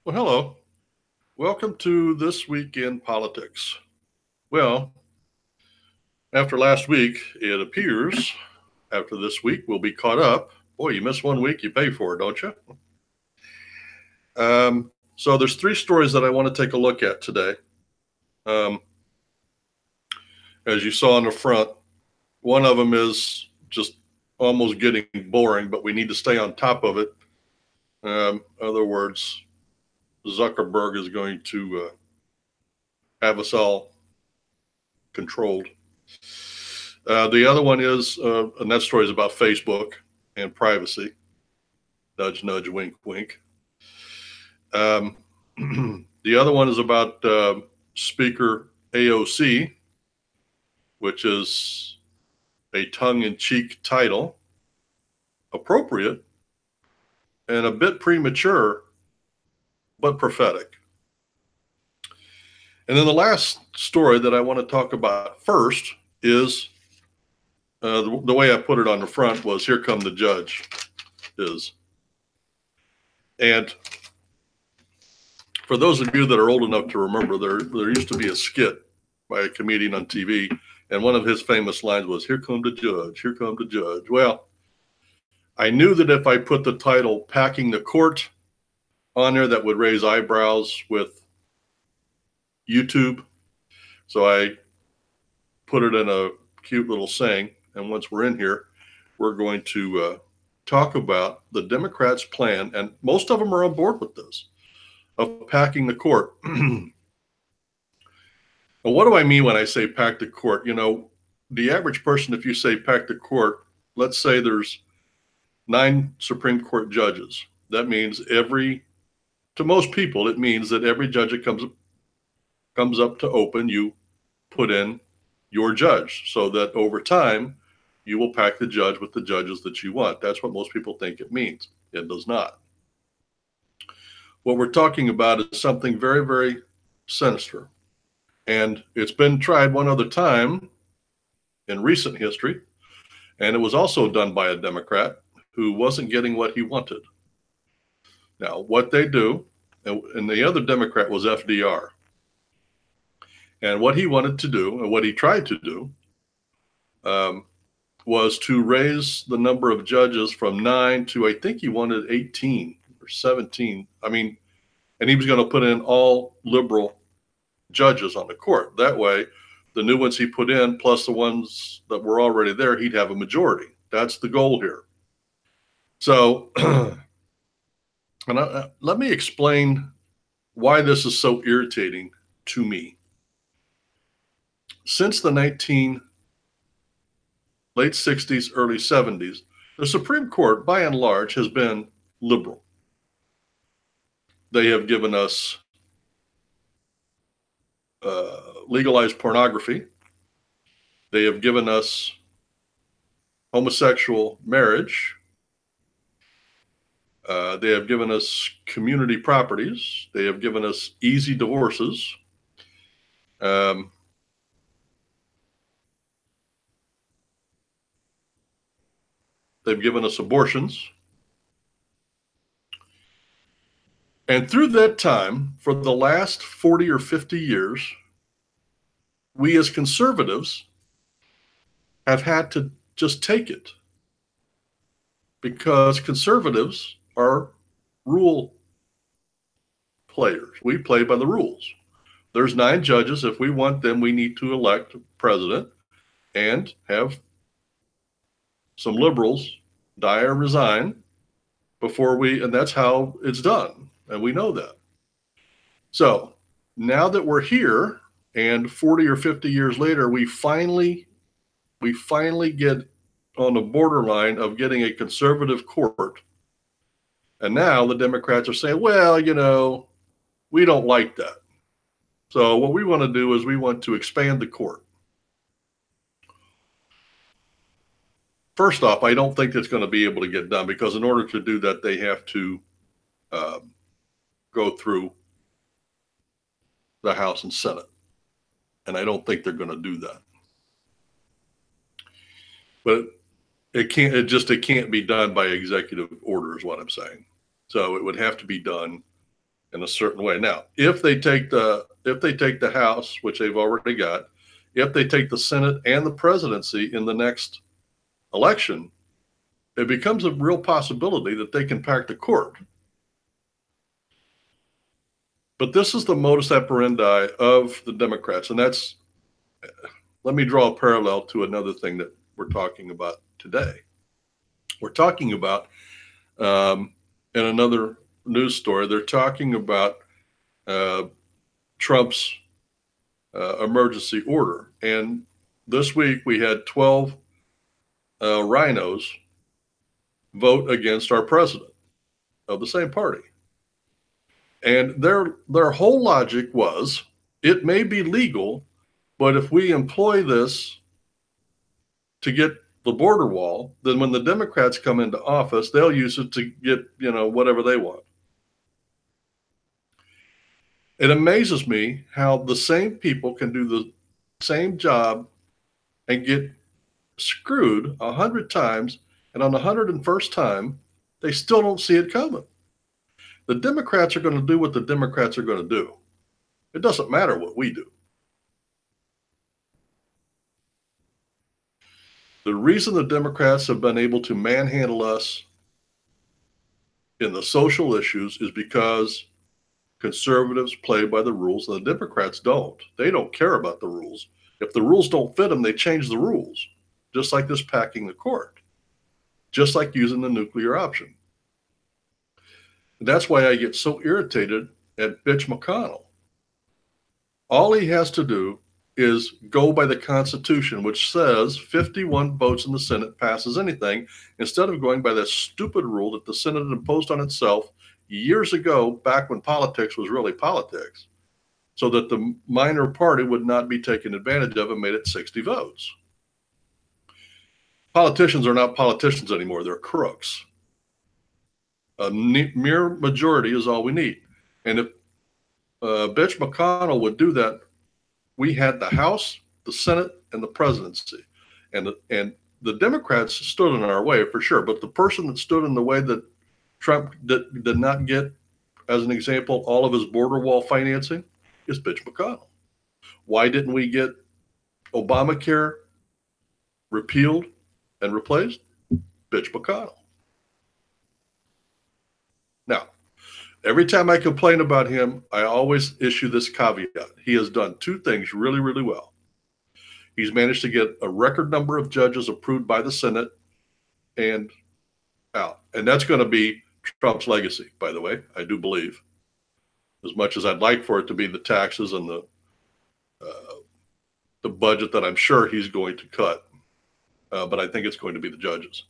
Well, hello. Welcome to This Week in Politics. Well, after last week, it appears after this week we'll be caught up. Boy, you miss 1 week, you pay for it, don't you? So there's three stories that I want to take a look at today. Um, as you saw on the front, one of them is just almost getting boring, but we need to stay on top of it. In other words, Zuckerberg is going to have us all controlled. The other one is, and that story is about Facebook and privacy. Nudge, nudge, wink, wink. Um, the other one is about Speaker AOC, which is a tongue in cheek title, appropriate and a bit premature, but prophetic. And then the last story that I want to talk about first is the way I put it on the front was "Here come the judge." Is and for those of you that are old enough to remember, there used to be a skit by a comedian on TV, and one of his famous lines was "Here come the judge, here come the judge." Well, I knew that if I put the title "Packing the Court" on there, that would raise eyebrows with YouTube. So I put it in a cute little saying. And once we're in here, we're going to talk about the Democrats' plan, and most of them are on board with this, of packing the court. Well, what do I mean when I say pack the court? You know, the average person, if you say pack the court, let's say there's 9 Supreme Court judges. That means to most people, it means that every judge that comes up to open, you put in your judge so that over time, you will pack the judge with the judges that you want. That's what most people think it means. It does not. What we're talking about is something very, very sinister. And it's been tried one other time in recent history. And it was also done by a Democrat who wasn't getting what he wanted. Now, what they do, and the other Democrat was FDR. And what he wanted to do, and what he tried to do, was to raise the number of judges from 9 to, I think he wanted 18 or 17. I mean, and he was going to put in all liberal judges on the court. That way, the new ones he put in, plus the ones that were already there, he'd have a majority. That's the goal here. So, let me explain why this is so irritating to me. Since the late 60s, early 70s, the Supreme Court, by and large, has been liberal. They have given us legalized pornography. They have given us homosexual marriage. They have given us community properties. They have given us easy divorces. They've given us abortions. And through that time, for the last 40 or 50 years, we as conservatives have had to just take it because conservatives are rule players. We play by the rules. There's 9 judges. If we want them, we need to elect a president and have some liberals die or resign and that's how it's done. And we know that. So now that we're here and 40 or 50 years later, we finally get on the borderline of getting a conservative court. And now the Democrats are saying, well, we don't like that. So what we want to do is we want to expand the court. First off, I don't think that's going to be able to get done because in order to do that, they have to go through the House and Senate. And I don't think they're going to do that. But it can't be done by executive order is what I'm saying. So it would have to be done in a certain way. Now, if they take the House, which they've already got, if they take the Senate and the presidency in the next election, it becomes a real possibility that they can pack the court. But this is the modus operandi of the Democrats. And that's, let me draw a parallel to another thing that we're talking about today. We're talking about, in another news story, they're talking about Trump's emergency order. And this week we had 12 rhinos vote against our president of the same party. And their whole logic was, it may be legal, but if we employ this to get the border wall, then when the Democrats come into office, they'll use it to get, whatever they want. It amazes me how the same people can do the same job and get screwed 100 times, and on the 101st time, they still don't see it coming. The Democrats are going to do what the Democrats are going to do. It doesn't matter what we do. The reason the Democrats have been able to manhandle us in the social issues is because conservatives play by the rules and the Democrats don't. They don't care about the rules. If the rules don't fit them, they change the rules, just like this packing the court, just like using the nuclear option. And that's why I get so irritated at Mitch McConnell. All he has to do is go by the Constitution, which says 51 votes in the Senate passes anything, instead of going by that stupid rule that the Senate imposed on itself years ago, back when politics was really politics, so that the minor party would not be taken advantage of and made it 60 votes. Politicians are not politicians anymore. They're crooks. A mere majority is all we need. And if Mitch McConnell would do that, we had the House, the Senate, and the presidency. And the Democrats stood in our way for sure. But the person that stood in the way that Trump did not get, as an example, all of his border wall financing is Mitch McConnell. Why didn't we get Obamacare repealed and replaced? Mitch McConnell. Now, every time I complain about him, I always issue this caveat. He has done two things really, really well. He's managed to get a record number of judges approved by the Senate and out. And that's going to be Trump's legacy, by the way, I do believe. As much as I'd like for it to be the taxes and the budget that I'm sure he's going to cut. But I think it's going to be the judges.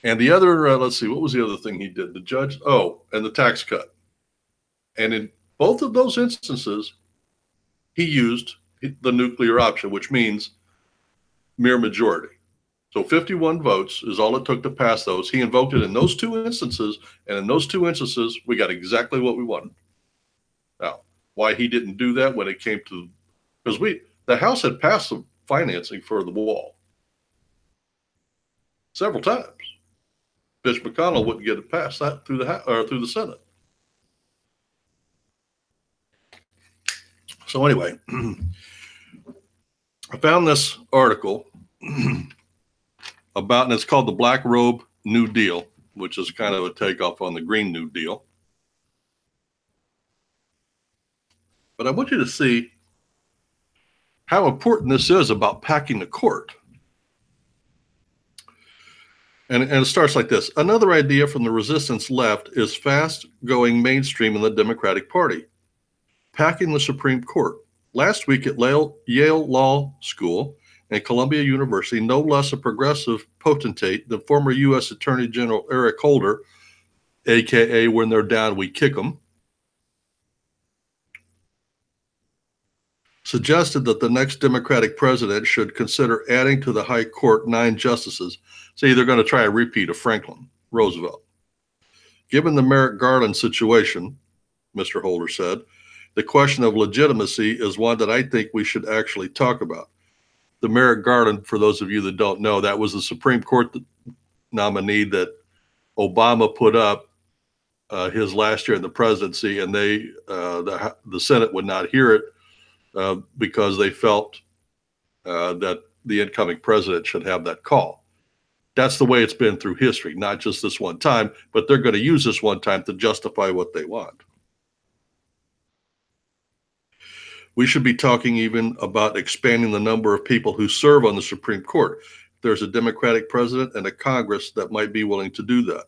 And the other, let's see, what was the other thing he did? The judge, and the tax cut. And in both of those instances, he used the nuclear option, which means mere majority. So 51 votes is all it took to pass those. He invoked it in those two instances, and in those two instances, we got exactly what we wanted. Now, why he didn't do that when it came to, because the House had passed some financing for the wall several times. Mitch McConnell wouldn't get it passed that through the Senate. So anyway, I found this article about, and it's called the Black Robe New Deal, which is kind of a takeoff on the Green New Deal. But I want you to see how important this is about packing the court. And it starts like this. Another idea from the resistance left is fast going mainstream in the Democratic Party, packing the Supreme Court. Last week at Yale Law School and Columbia University, no less a progressive potentate than former U.S. Attorney General Eric Holder, AKA when they're down, we kick them, suggested that the next Democratic president should consider adding to the High Court 9 justices. See, they're going to try a repeat of Franklin Roosevelt. Given the Merrick Garland situation, Mr. Holder said, the question of legitimacy is one that I think we should actually talk about. The Merrick Garland, for those of you that don't know, that was the Supreme Court nominee that Obama put up his last year in the presidency, and the Senate would not hear it because they felt that the incoming president should have that call. That's the way it's been through history, not just this one time, but they're going to use this one time to justify what they want. We should be talking even about expanding the number of people who serve on the Supreme Court. There's a Democratic president and a Congress that might be willing to do that.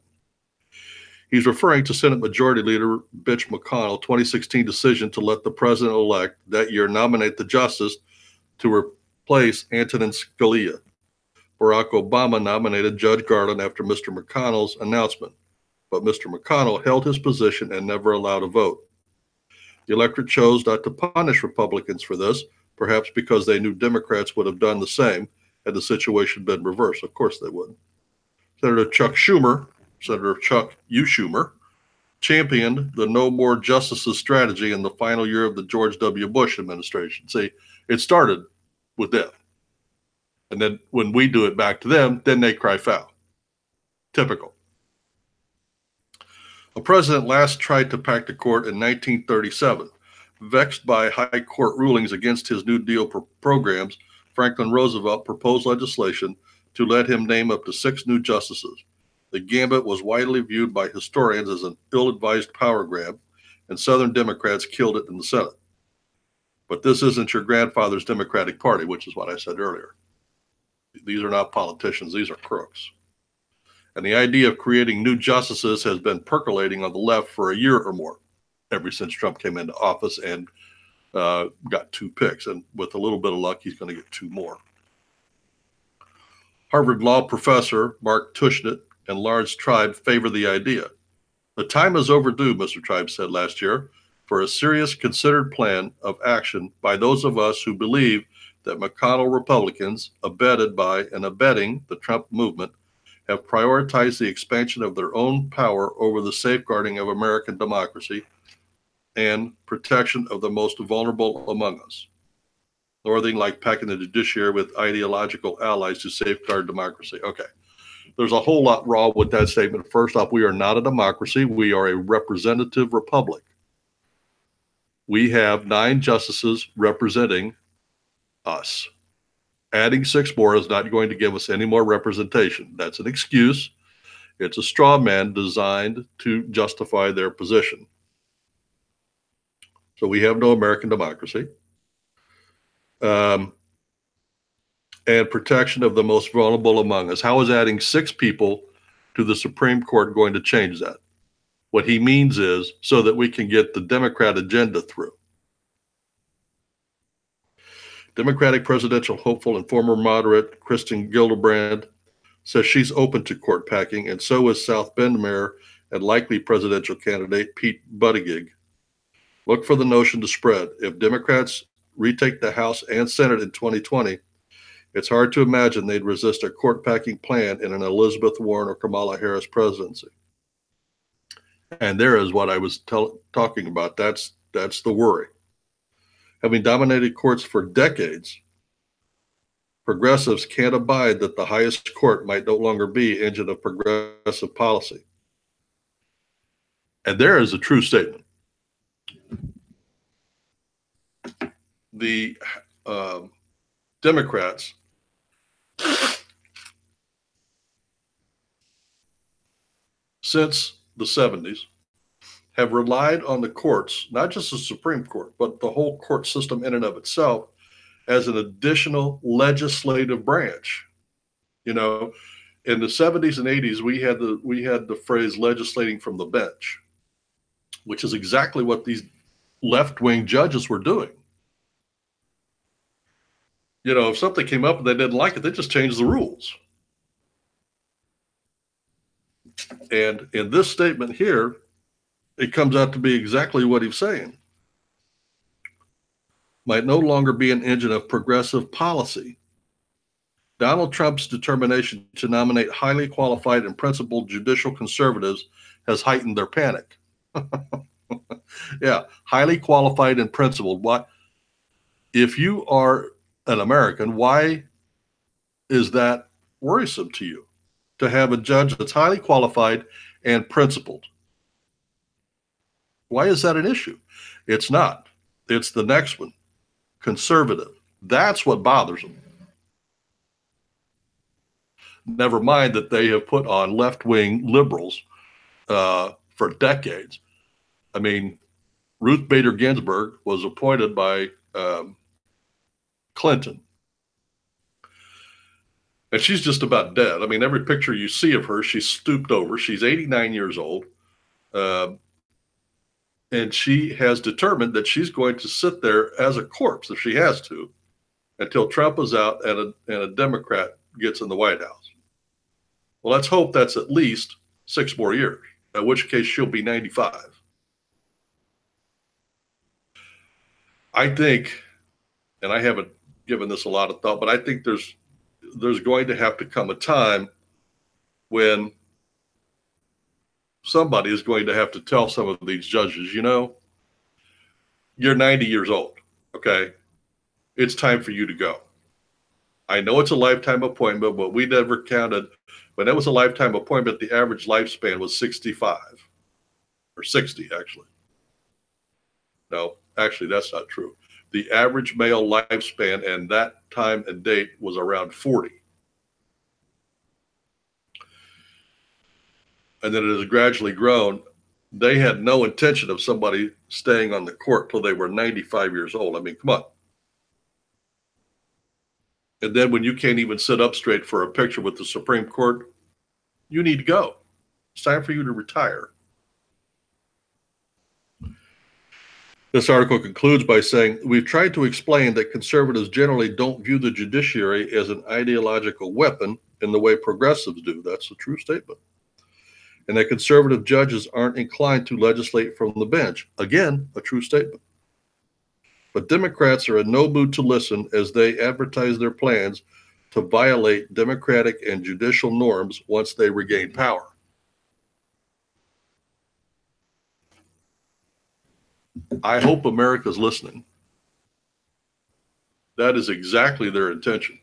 He's referring to Senate Majority Leader Mitch McConnell's 2016 decision to let the president-elect that year nominate the justice to replace Antonin Scalia. Barack Obama nominated Judge Garland after Mr. McConnell's announcement, but Mr. McConnell held his position and never allowed a vote. The electorate chose not to punish Republicans for this, perhaps because they knew Democrats would have done the same had the situation been reversed. Of course they would. Senator Chuck U. Schumer, championed the No More Justices strategy in the final year of the George W. Bush administration. See, it started with them. And then when we do it back to them, then they cry foul. Typical. A president last tried to pack the court in 1937. Vexed by high court rulings against his New Deal programs, Franklin Roosevelt proposed legislation to let him name up to 6 new justices. The gambit was widely viewed by historians as an ill-advised power grab, and Southern Democrats killed it in the Senate. But this isn't your grandfather's Democratic Party, which is what I said earlier. These are not politicians, these are crooks. And the idea of creating new justices has been percolating on the left for a year or more, ever since Trump came into office and got 2 picks. And with a little bit of luck, he's going to get 2 more. Harvard Law professor Mark Tushnet and Lawrence Tribe favor the idea. The time is overdue, Mr. Tribe said last year, for a serious, considered plan of action by those of us who believe that McConnell Republicans, abetted by and abetting the Trump movement, have prioritized the expansion of their own power over the safeguarding of American democracy and protection of the most vulnerable among us. Nothing like packing the judiciary with ideological allies to safeguard democracy. Okay. There's a whole lot wrong with that statement. First off, we are not a democracy. We are a representative republic. We have 9 justices representing us. Adding 6 more is not going to give us any more representation. That's an excuse. It's a straw man designed to justify their position. So we have no American democracy. And protection of the most vulnerable among us. How is adding 6 people to the Supreme Court going to change that? What he means is so that we can get the Democrat agenda through. Democratic presidential hopeful and former moderate Kristen Gillibrand says she's open to court packing, and so is South Bend Mayor and likely presidential candidate Pete Buttigieg. Look for the notion to spread. If Democrats retake the House and Senate in 2020, it's hard to imagine they'd resist a court-packing plan in an Elizabeth Warren or Kamala Harris presidency. And there is what I was talking about. That's the worry. Having dominated courts for decades, progressives can't abide that the highest court might no longer be engine of progressive policy. And there is a true statement. The Democrats since the 70s have relied on the courts, not just the Supreme Court, but the whole court system in and of itself, as an additional legislative branch. You know, in the 70s and 80s, we had the phrase legislating from the bench, which is exactly what these left-wing judges were doing. You know, if something came up and they didn't like it, they just changed the rules. And in this statement here, it comes out to be exactly what he's saying. Might no longer be an engine of progressive policy. Donald Trump's determination to nominate highly qualified and principled judicial conservatives has heightened their panic. Yeah, highly qualified and principled. What if you are an American, why is that worrisome to you? To have a judge that's highly qualified and principled. Why is that an issue? It's not. It's the next one, conservative. That's what bothers them. Never mind that they have put on left-wing liberals for decades. I mean, Ruth Bader Ginsburg was appointed by Clinton. And she's just about dead. I mean, every picture you see of her, she's stooped over. She's 89 years old. And she has determined that she's going to sit there as a corpse, if she has to, until Trump is out and a Democrat gets in the White House. Well, let's hope that's at least 6 more years, in which case she'll be 95. I think, and I haven't given this a lot of thought, but I think there's going to have to come a time when somebody is going to have to tell some of these judges, you know, you're 90 years old, okay? It's time for you to go. I know it's a lifetime appointment, but we never counted. When it was a lifetime appointment, the average lifespan was 65 or 60, actually. No, actually, that's not true. The average male lifespan and that time and date was around 40. And then it has gradually grown. They had no intention of somebody staying on the court till they were 95 years old. I mean, come on. And then when you can't even sit up straight for a picture with the Supreme Court, you need to go. It's time for you to retire. This article concludes by saying, we've tried to explain that conservatives generally don't view the judiciary as an ideological weapon in the way progressives do. That's a true statement. And that conservative judges aren't inclined to legislate from the bench. Again, a true statement. But Democrats are in no mood to listen as they advertise their plans to violate democratic and judicial norms once they regain power. I hope America's listening. That is exactly their intention.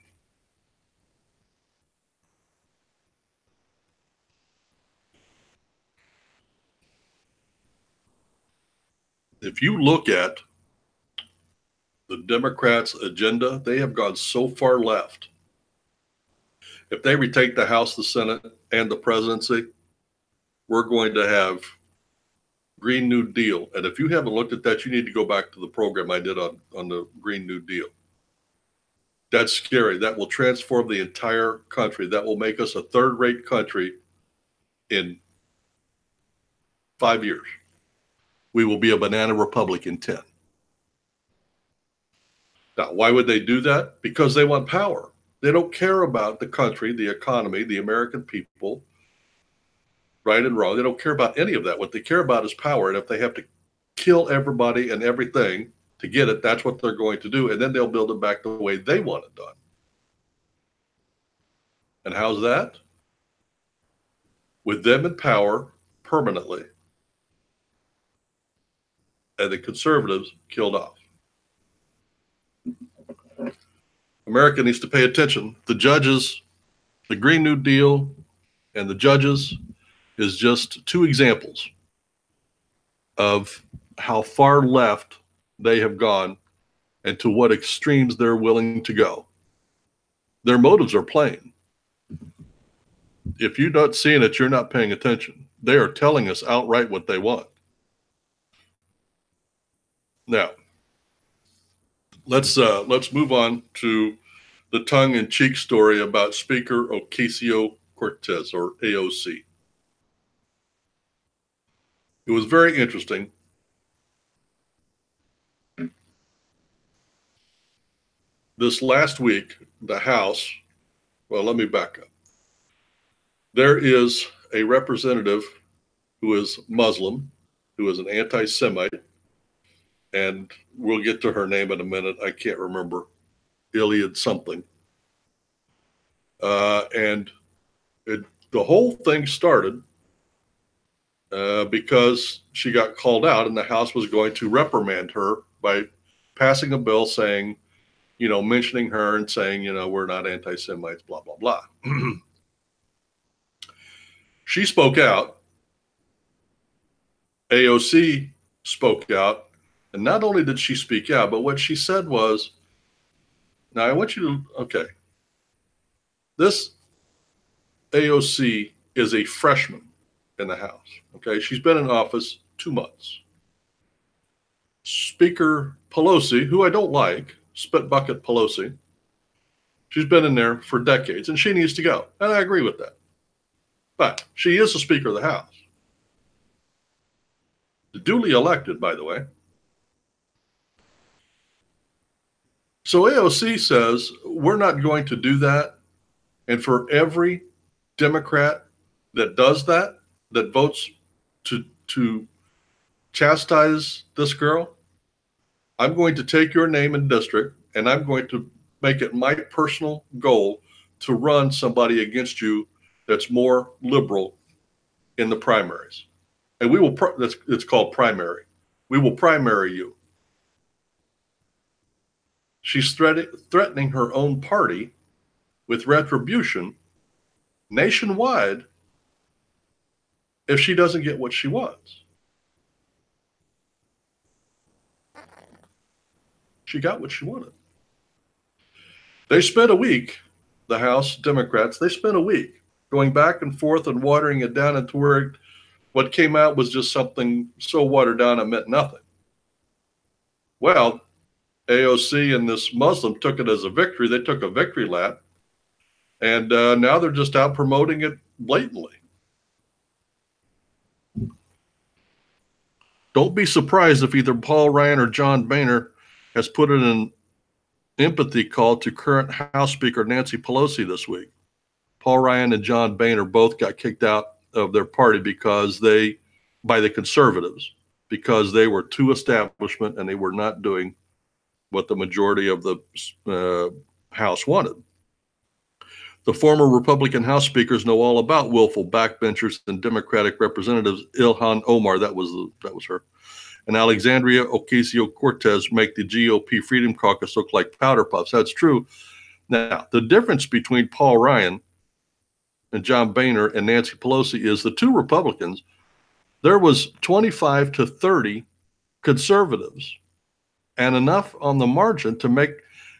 If you look at the Democrats' agenda, they have gone so far left. If they retake the House, the Senate, and the presidency, we're going to have Green New Deal. And if you haven't looked at that, you need to go back to the program I did on the Green New Deal. That's scary. That will transform the entire country. That will make us a third-rate country in 5 years. We will be a banana republic in 10. Now, why would they do that? Because they want power. They don't care about the country, the economy, the American people, right and wrong. They don't care about any of that. What they care about is power. And if they have to kill everybody and everything to get it, that's what they're going to do. And then they'll build it back the way they want it done. And how's that? With them in power permanently, and the conservatives killed off. America needs to pay attention. The judges, the Green New Deal and the judges is just 2 examples of how far left they have gone and to what extremes they're willing to go. Their motives are plain. If you're not seeing it, you're not paying attention. They are telling us outright what they want. Now, let's move on to the tongue-in-cheek story about Speaker Ocasio-Cortez, or AOC. It was very interesting. This last week, the House, well, let me back up. There is a representative who is Muslim, who is an anti-Semite, and we'll get to her name in a minute. I can't remember. Iliad something. And the whole thing started because she got called out and the House was going to reprimand her by passing a bill saying, you know, mentioning her and saying, you know, we're not anti-Semites, blah, blah, blah. She spoke out. AOC spoke out. And not only did she speak out, but what she said was, now I want you to, okay, this AOC is a freshman in the House. Okay, she's been in office 2 months. Speaker Pelosi, who I don't like, Spit Bucket Pelosi, she's been in there for decades and she needs to go. And I agree with that. But she is the Speaker of the House. Duly elected, by the way. So AOC says, we're not going to do that. And for every Democrat that does that, that votes to chastise this girl, I'm going to take your name and district and I'm going to make it my personal goal to run somebody against you that's more liberal in the primaries. And we will, it's called primary. We will primary you. She's threatening her own party with retribution nationwide if she doesn't get what she wants. She got what she wanted. They spent a week, the House Democrats, they spent a week going back and forth and watering it down into where what came out was just something so watered down it meant nothing. Well, AOC and this Muslim took it as a victory. They took a victory lap. And now they're just out promoting it blatantly. Don't be surprised if either Paul Ryan or John Boehner has put in an empathy call to current House Speaker Nancy Pelosi this week. Paul Ryan and John Boehner both got kicked out of their party by the conservatives, because they were too establishment and they were not doing what the majority of the House wanted. The former Republican House speakers know all about willful backbenchers and Democratic representatives. Ilhan Omar, that was her, and Alexandria Ocasio-Cortez make the GOP Freedom Caucus look like powder puffs. That's true. Now, the difference between Paul Ryan and John Boehner and Nancy Pelosi is the two Republicans, there was 25 to 30 conservatives and enough on the margin to make,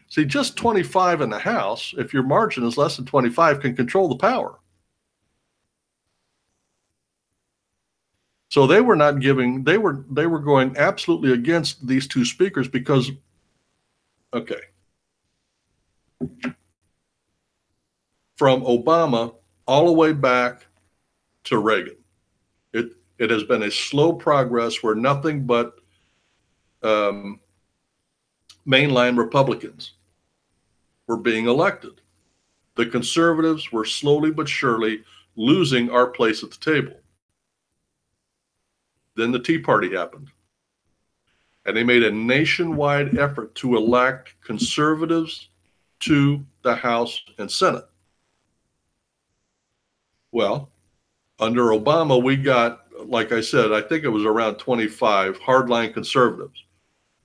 see, just 25 in the House, if your margin is less than 25, can control the power. So they were not giving, they were going absolutely against these two speakers because, okay, from Obama all the way back to Reagan, it has been a slow progress where nothing but mainline Republicans were being elected. The conservatives were slowly but surely losing our place at the table. Then the Tea Party happened. And they made a nationwide effort to elect conservatives to the House and Senate. Well, under Obama, we got, like I said, I think it was around 25 hardline conservatives.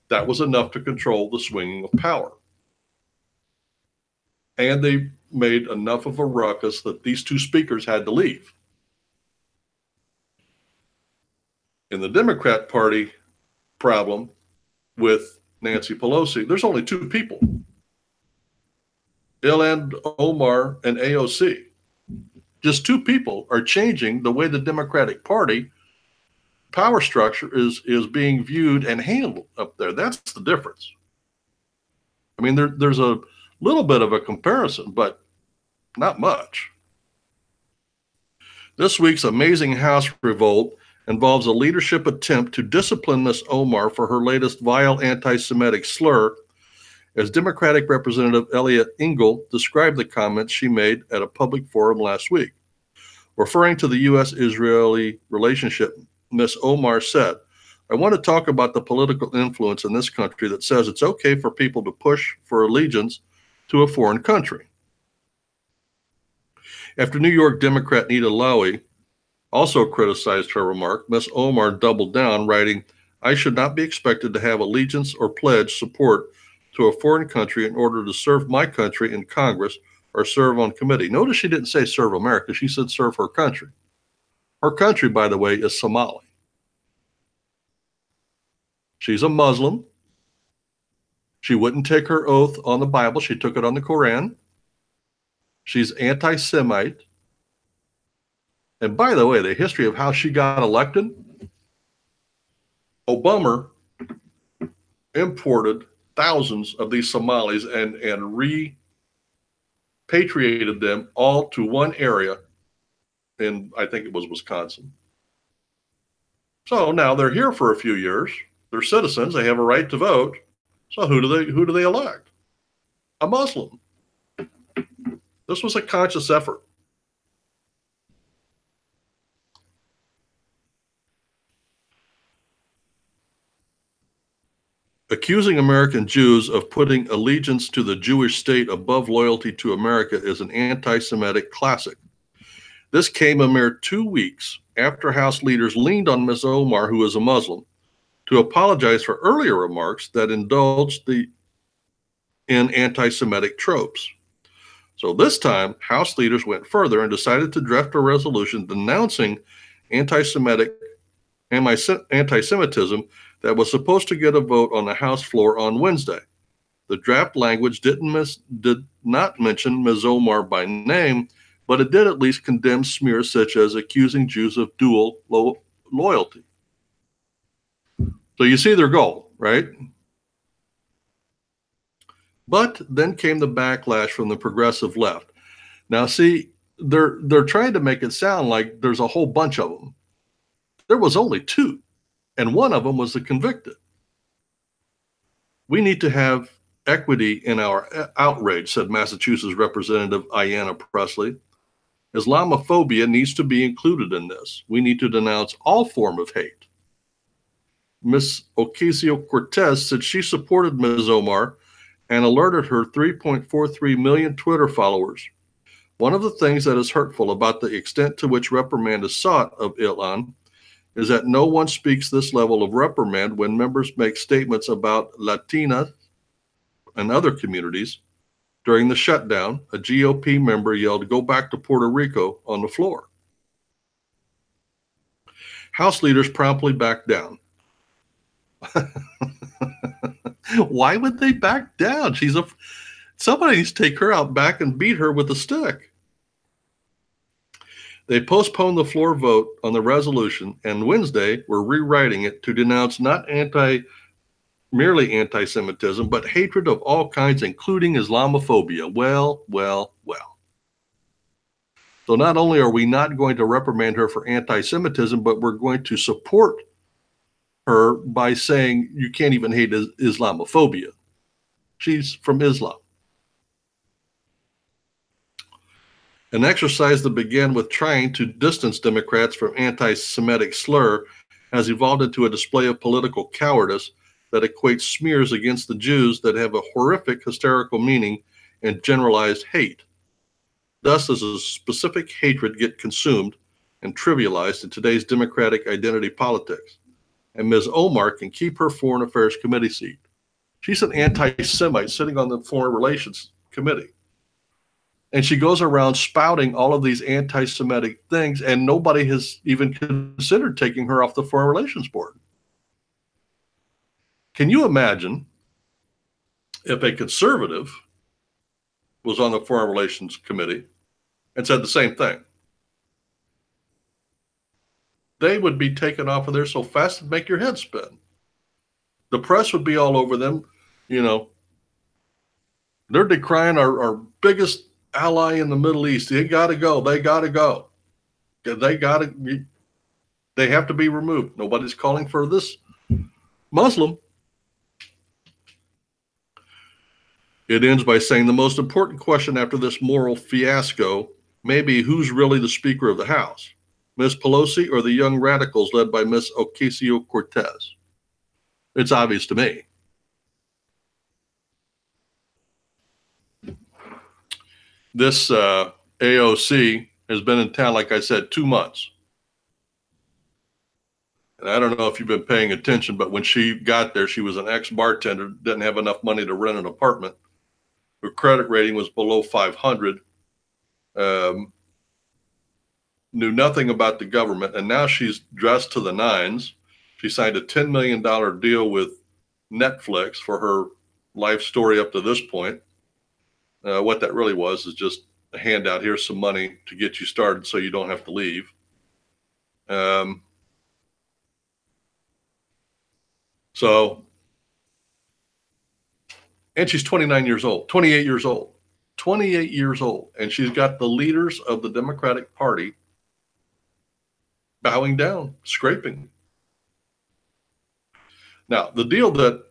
That was enough to control the swinging of power. And they made enough of a ruckus that these two speakers had to leave. In the Democrat Party problem with Nancy Pelosi, there's only two people, Ilhan Omar and AOC. Just two people are changing the way the Democratic Party power structure is being viewed and handled up there. That's the difference. I mean, there's a little bit of a comparison, but not much. This week's amazing House revolt involves a leadership attempt to discipline Ms. Omar for her latest vile anti-Semitic slur, as Democratic Representative Eliot Engel described the comments she made at a public forum last week. Referring to the U.S.-Israeli relationship, Ms. Omar said, "I want to talk about the political influence in this country that says it's okay for people to push for allegiance to a foreign country." After New York Democrat Nita Lowey also criticized her remark, Ms. Omar doubled down, writing, "I should not be expected to have allegiance or pledge support to a foreign country in order to serve my country in Congress or serve on committee." Notice she didn't say serve America. She said serve her country. Her country, by the way, is Somalia. She's a Muslim. She wouldn't take her oath on the Bible. She took it on the Quran. She's anti-Semite. And by the way, the history of how she got elected, Obama imported thousands of these Somalis and repatriated them all to one area in, I think it was Wisconsin. So now they're here for a few years. They're citizens. They have a right to vote. So who do they elect? A Muslim. This was a conscious effort. Accusing American Jews of putting allegiance to the Jewish state above loyalty to America is an anti-Semitic classic. This came a mere 2 weeks after House leaders leaned on Ms. Omar, who is a Muslim, to apologize for earlier remarks that indulged in anti-Semitic tropes. So this time, House leaders went further and decided to draft a resolution denouncing anti-Semitism that was supposed to get a vote on the House floor on Wednesday. The draft language did not mention Ms. Omar by name, but it did at least condemn smears such as accusing Jews of dual loyalty. So you see their goal, right? But then came the backlash from the progressive left. Now, see, they're trying to make it sound like there's a whole bunch of them. There was only 2, and one of them was the convicted. We need to have equity in our outrage, said Massachusetts Representative Ayanna Pressley. Islamophobia needs to be included in this. We need to denounce all form of hate. Ms. Ocasio-Cortez said she supported Ms. Omar and alerted her 3.43 million Twitter followers. One of the things that is hurtful about the extent to which reprimand is sought of Ilan is that no one speaks this level of reprimand when members make statements about Latina and other communities. During the shutdown, a GOP member yelled, "Go back to Puerto Rico," on the floor. House leaders promptly backed down. Why would they back down? Somebody needs to take her out back and beat her with a stick. They postponed the floor vote on the resolution, and Wednesday were rewriting it to denounce not merely anti-Semitism, but hatred of all kinds, including Islamophobia. Well. So not only are we not going to reprimand her for anti-Semitism, but we're going to support her by saying you can't even hate Islamophobia. She's from Islam. An exercise that began with trying to distance Democrats from anti-Semitic slur has evolved into a display of political cowardice that equates smears against the Jews that have a horrific hysterical meaning and generalized hate. Thus, does a specific hatred get consumed and trivialized in today's Democratic identity politics. And Ms. Omar can keep her Foreign Affairs Committee seat. She's an anti-Semite sitting on the Foreign Relations Committee. And she goes around spouting all of these anti-Semitic things, and nobody has even considered taking her off the Foreign Relations Board. Can you imagine if a conservative was on the Foreign Relations Committee and said the same thing? They would be taken off of there so fast it'd make your head spin. The press would be all over them. You know, they're decrying our biggest ally in the Middle East. They got to go. They got to go. They have to be removed. Nobody's calling for this Muslim. It ends by saying the most important question after this moral fiasco may be who's really the Speaker of the House, Ms. Pelosi or the young radicals led by Ms. Ocasio-Cortez? It's obvious to me. This AOC has been in town, like I said, 2 months. And I don't know if you've been paying attention, but when she got there, she was an ex-bartender, didn't have enough money to rent an apartment. Her credit rating was below 500. Knew nothing about the government, and now she's dressed to the nines. She signed a $10 million deal with Netflix for her life story up to this point. What that really was is just a handout. Here's some money to get you started so you don't have to leave. And she's 29 years old, 28 years old, 28 years old. And she's got the leaders of the Democratic Party bowing down, scraping. Now, the deal that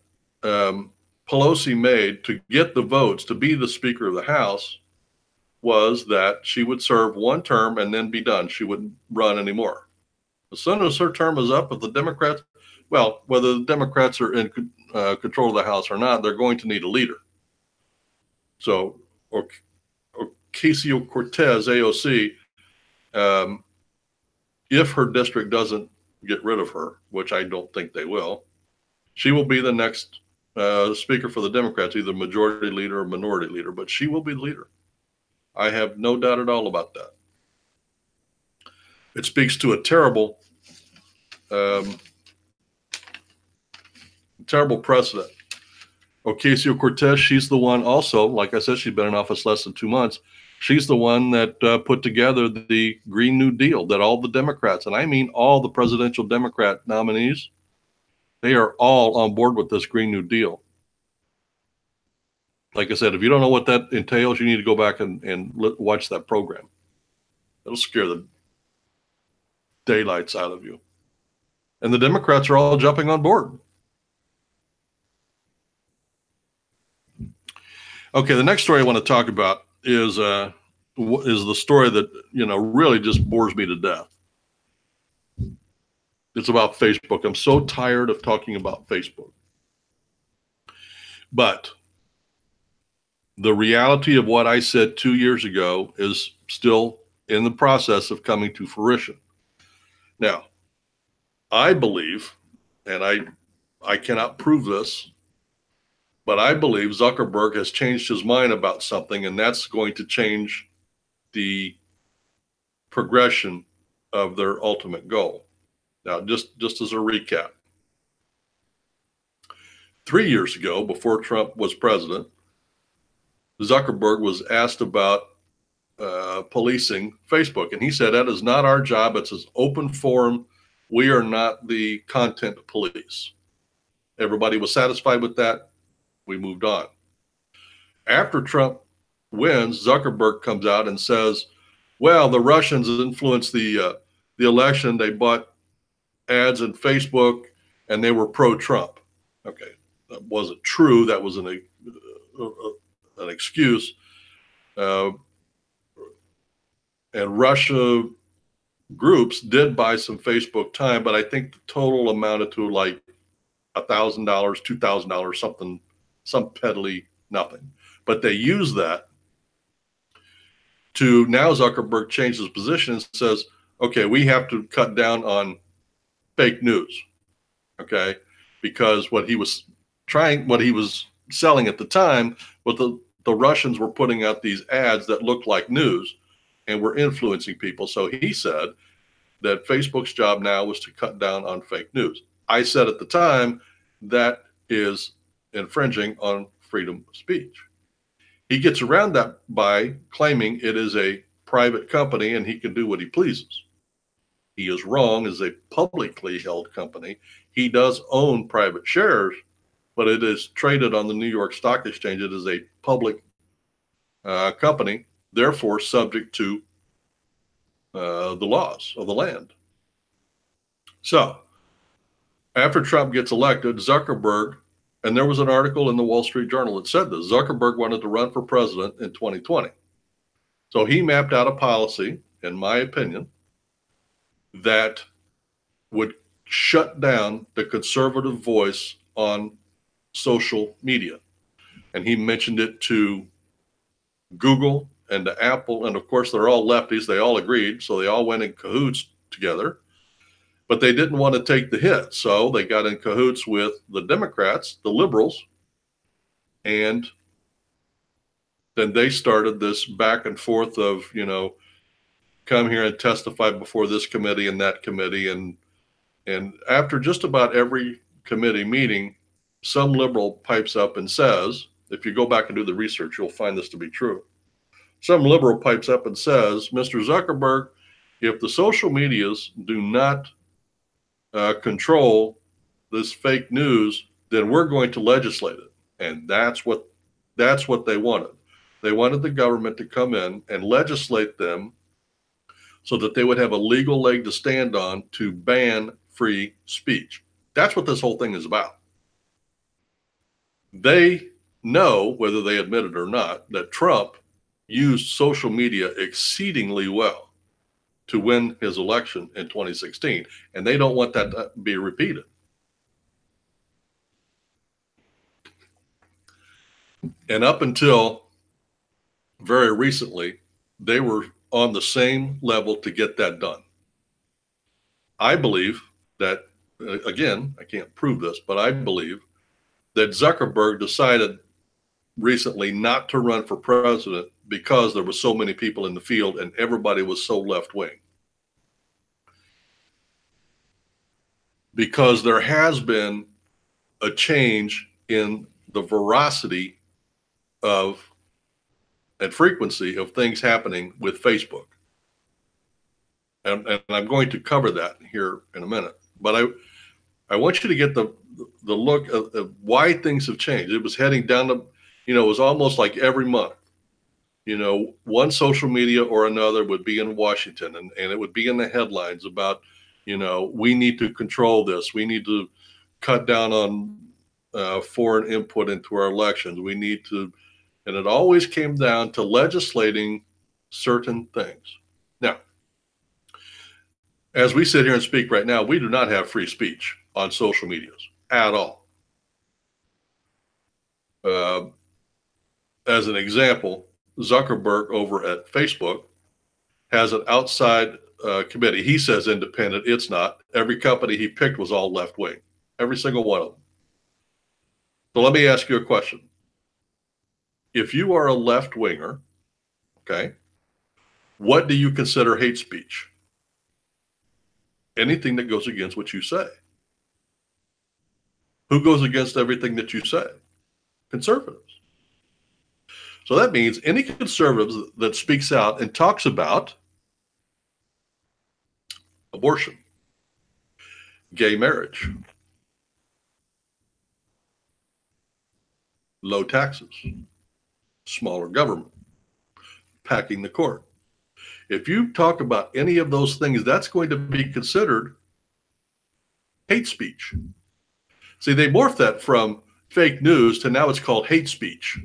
Pelosi made to get the votes to be the Speaker of the House was that she would serve one term and then be done. She wouldn't run anymore. As soon as her term is up, if the Democrats, well, whether the Democrats are in control of the House or not, they're going to need a leader. So, Ocasio-Cortez, AOC, if her district doesn't get rid of her, which I don't think they will, she will be the next speaker for the Democrats, either majority leader or minority leader, but she will be the leader. I have no doubt at all about that. It speaks to a terrible precedent. Ocasio-Cortez, she's the one also, like I said, she's been in office less than 2 months. She's the one that put together the Green New Deal that all the Democrats, and I mean all the presidential Democrat nominees, they are all on board with this Green New Deal. Like I said, if you don't know what that entails, you need to go back and watch that program. It'll scare the daylights out of you. And the Democrats are all jumping on board. Okay, the next story I want to talk about is the story that, really just bores me to death. It's about Facebook. I'm so tired of talking about Facebook. But the reality of what I said 2 years ago is still in the process of coming to fruition. Now, I believe, and I cannot prove this, but I believe Zuckerberg has changed his mind about something, and that's going to change the progression of their ultimate goal. Now, just as a recap, 3 years ago, before Trump was president, Zuckerberg was asked about policing Facebook, and he said, that is not our job. It's an open forum. We are not the content police. Everybody was satisfied with that. We moved on. After Trump wins, Zuckerberg comes out and says, well, the Russians influenced the election. They bought ads in Facebook and they were pro-Trump. Okay, that wasn't true. That was an excuse. And Russia groups did buy some Facebook time, but I think the total amounted to like $1,000, $2,000, something, some peddly nothing. But they use that to, now Zuckerberg changed his position and says, okay, we have to cut down on fake news. Okay. Because what he was selling at the time was the Russians were putting out these ads that looked like news and were influencing people. So he said that Facebook's job now was to cut down on fake news. I said at the time that is infringing on freedom of speech. He gets around that by claiming it is a private company and he can do what he pleases. He is wrong. As a publicly held company, he does own private shares, but it is traded on the New York Stock Exchange. It is a public company, therefore subject to the laws of the land. So after Trump gets elected, Zuckerberg, and there was an article in the Wall Street Journal that said this, Zuckerberg wanted to run for president in 2020. So he mapped out a policy, in my opinion, that would shut down the conservative voice on social media. And he mentioned it to Google and to Apple. And of course, they're all lefties. They all agreed. So they all went in cahoots together. But they didn't want to take the hit. So they got in cahoots with the Democrats, the liberals. And then they started this back and forth of, come here and testify before this committee and that committee. And And after just about every committee meeting, some liberal pipes up and says, if you go back and do the research, you'll find this to be true. Some liberal pipes up and says, Mr. Zuckerberg, if the social medias do not control this fake news, then we're going to legislate it. And that's what they wanted. They wanted the government to come in and legislate them so that they would have a legal leg to stand on to ban free speech. That's what this whole thing is about. They know, whether they admit it or not, that Trump used social media exceedingly well to win his election in 2016, and they don't want that to be repeated. And up until very recently, they were on the same level to get that done. I believe that, again, I can't prove this, but I believe that Zuckerberg decided recently not to run for president because there were so many people in the field and everybody was so left wing. Because there has been a change in the veracity of and frequency of things happening with Facebook. And I'm going to cover that here in a minute. But I want you to get the look of why things have changed. It was heading down to, it was almost like every month, one social media or another would be in Washington and it would be in the headlines about, we need to control this. We need to cut down on foreign input into our elections. We need to, and it always came down to legislating certain things. Now, as we sit here and speak right now, we do not have free speech on social medias at all. As an example, Zuckerberg over at Facebook has an outside committee. He says independent. It's not. Every company he picked was all left wing, every single one of them. So let me ask you a question. If you are a left winger, okay, what do you consider hate speech? Anything that goes against what you say. Who goes against everything that you say? Conservatives. So that means any conservatives that speaks out and talks about abortion, gay marriage, low taxes, smaller government, packing the court. If you talk about any of those things, that's going to be considered hate speech. See, they morphed that from fake news to now it's called hate speech.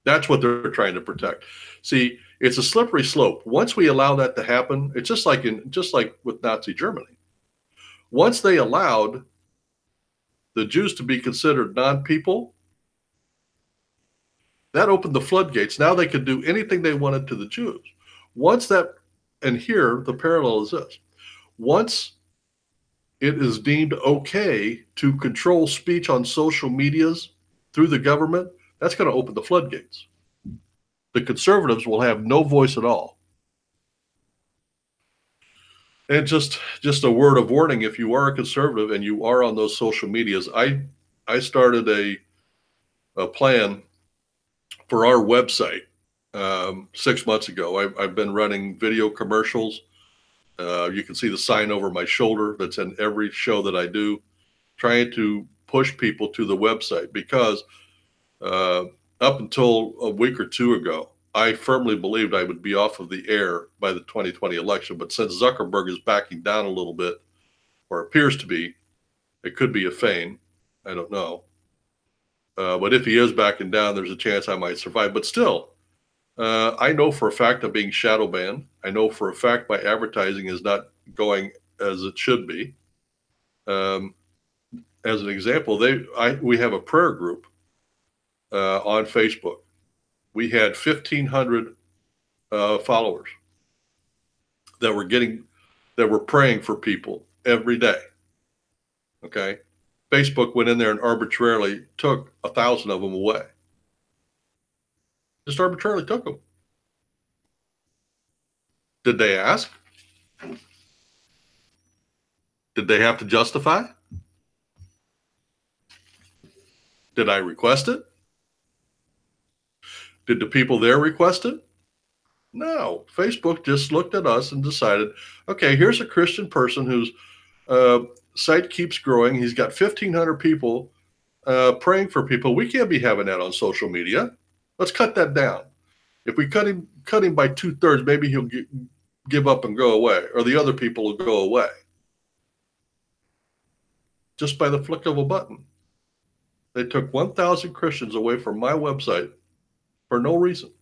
That's what they're trying to protect. See, it's a slippery slope. Once we allow that to happen, it's just like with Nazi Germany. Once they allowed the Jews to be considered non-people, that opened the floodgates. Now they could do anything they wanted to the Jews. Once that, and here the parallel is this, once it is deemed okay to control speech on social medias through the government, that's going to open the floodgates. The conservatives will have no voice at all. And just a word of warning, if you are a conservative and you are on those social medias, I started a plan for our website 6 months ago. I've been running video commercials. You can see the sign over my shoulder that's in every show that I do, trying to push people to the website because up until a week or two ago, I firmly believed I would be off of the air by the 2020 election. But since Zuckerberg is backing down a little bit, or appears to be, it could be a feign. I don't know. But if he is backing down, there's a chance I might survive. But still, I know for a fact I'm being shadow banned. I know for a fact my advertising is not going as it should be. As an example, we have a prayer group on Facebook. We had 1,500 followers that were praying for people every day. Okay. Facebook went in there and arbitrarily took 1,000 of them away. Just arbitrarily took them. Did they ask? Did they have to justify? Did I request it? Did the people there request it? No. Facebook just looked at us and decided, okay, here's a Christian person whose site keeps growing. He's got 1,500 people praying for people. We can't be having that on social media. Let's cut that down. If we cut him by 2/3, maybe he'll give up and go away, or the other people will go away. Just by the flick of a button. They took 1,000 Christians away from my website for no reason.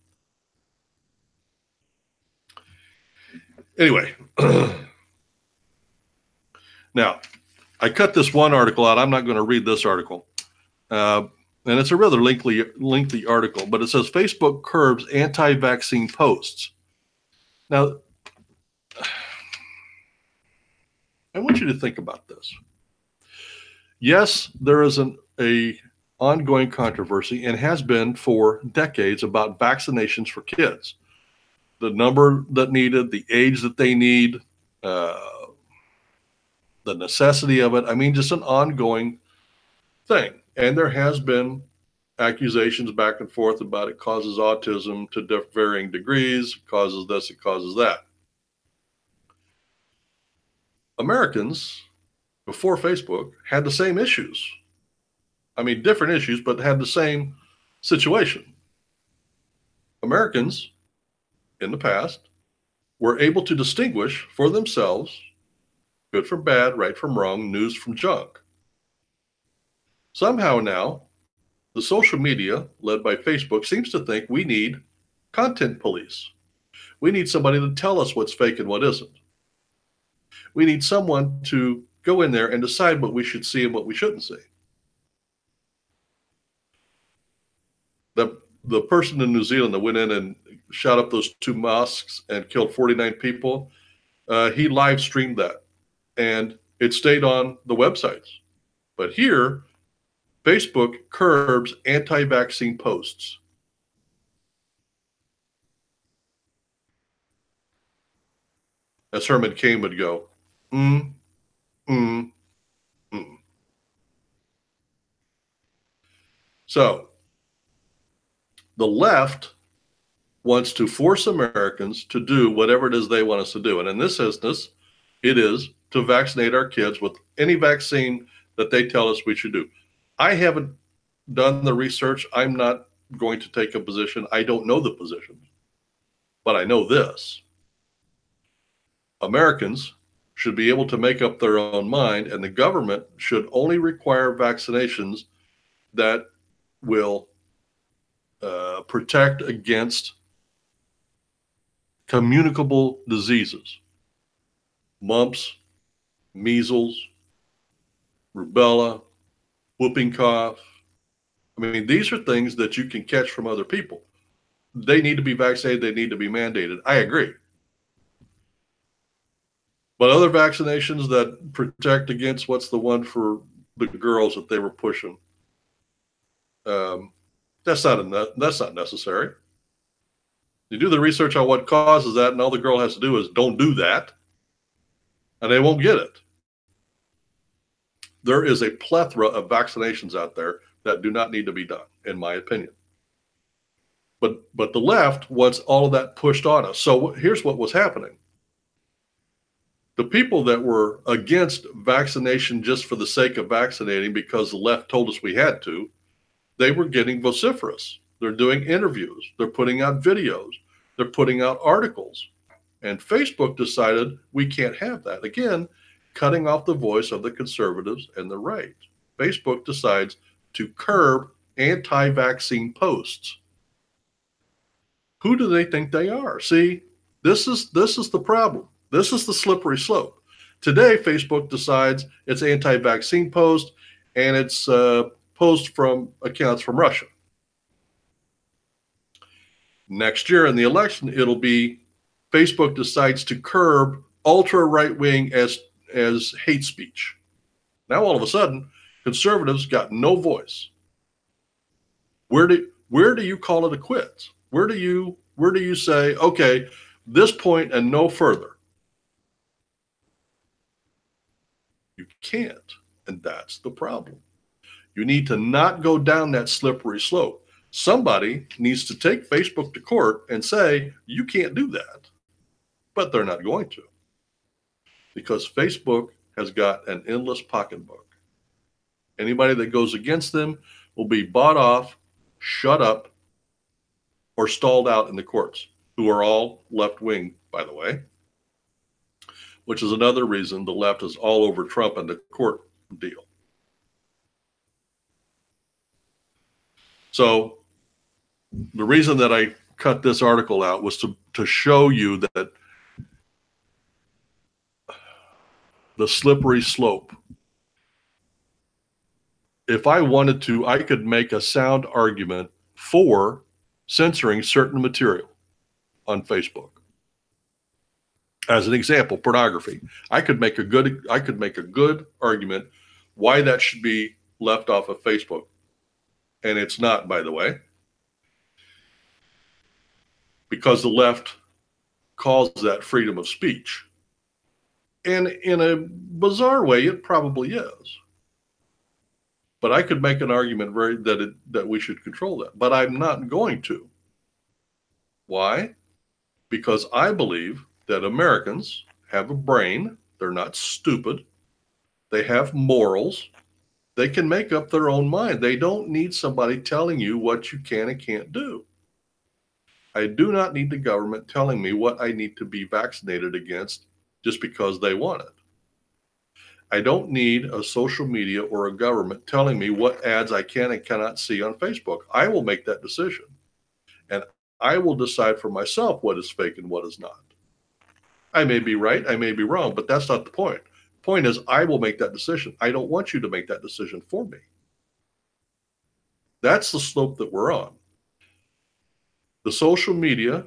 Anyway, now I cut this one article out. I'm not going to read this article. And it's a rather lengthy article, but it says Facebook curbs anti-vaccine posts. Now, I want you to think about this. Yes, there is an ongoing controversy, and has been for decades, about vaccinations for kids. The number that needed, the age that they need, the necessity of it. I mean, just an ongoing thing. And there has been accusations back and forth about it causes autism to varying degrees, it causes this, it causes that. Americans, before Facebook, had the same issues. I mean, different issues, but had the same situation. Americans, in the past, were able to distinguish for themselves good from bad, right from wrong, news from junk. Somehow now, the social media, led by Facebook, seems to think we need content police. We need somebody to tell us what's fake and what isn't. We need someone to go in there and decide what we should see and what we shouldn't see. The person in New Zealand that went in and shot up those 2 mosques and killed 49 people, he live streamed that, and it stayed on the websites. But here, Facebook curbs anti-vaccine posts. As Herman Cain would go, So, the left wants to force Americans to do whatever it is they want us to do. And in this instance, it is to vaccinate our kids with any vaccine that they tell us we should do. I haven't done the research. I'm not going to take a position. I don't know the position, but I know this. Americans should be able to make up their own mind, and the government should only require vaccinations that will protect against communicable diseases. Mumps, measles, rubella, whooping cough. I mean, these are things that you can catch from other people. They need to be vaccinated. They need to be mandated. I agree. But other vaccinations that protect against, what's the one for the girls that they were pushing? That's not necessary. You do the research on what causes that, and all the girl has to do is don't do that, and they won't get it. There is a plethora of vaccinations out there that do not need to be done, in my opinion. But the left wants all of that pushed on us. So here's what was happening. The people that were against vaccination just for the sake of vaccinating because the left told us we had to, they were getting vociferous. They're doing interviews. They're putting out videos. They're putting out articles. And Facebook decided we can't have that. Again, cutting off the voice of the conservatives and the right. Facebook decides to curb anti-vaccine posts. Who do they think they are? See, this is the problem. This is the slippery slope. Today, Facebook decides it's anti-vaccine post, and it's posts from accounts from Russia. Next year in the election, it'll be Facebook decides to curb ultra right-wing as hate speech. Now all of a sudden, conservatives got no voice. Where do you call it a quits? Where do you say, okay, this point and no further? You can't. And that's the problem. You need to not go down that slippery slope. Somebody needs to take Facebook to court and say, you can't do that. But they're not going to. Because Facebook has got an endless pocketbook. Anybody that goes against them will be bought off, shut up, or stalled out in the courts, who are all left-wing, by the way, which is another reason the left is all over Trump and the court deal. So the reason that I cut this article out was to show you that the slippery slope. If I wanted to, I could make a sound argument for censoring certain material on Facebook. As an example, pornography. I could make a good argument why that should be left off of Facebook. And it's not, by the way, because the left calls that freedom of speech. And in a bizarre way, it probably is. But I could make an argument that we should control that. But I'm not going to. Why? Because I believe that Americans have a brain. They're not stupid. They have morals. They can make up their own mind. They don't need somebody telling you what you can and can't do. I do not need the government telling me what I need to be vaccinated against just because they want it. I don't need a social media or a government telling me what ads I can and cannot see on Facebook. I will make that decision. And I will decide for myself what is fake and what is not. I may be right, I may be wrong, but that's not the point. The point is, I will make that decision. I don't want you to make that decision for me. That's the slope that we're on. The social media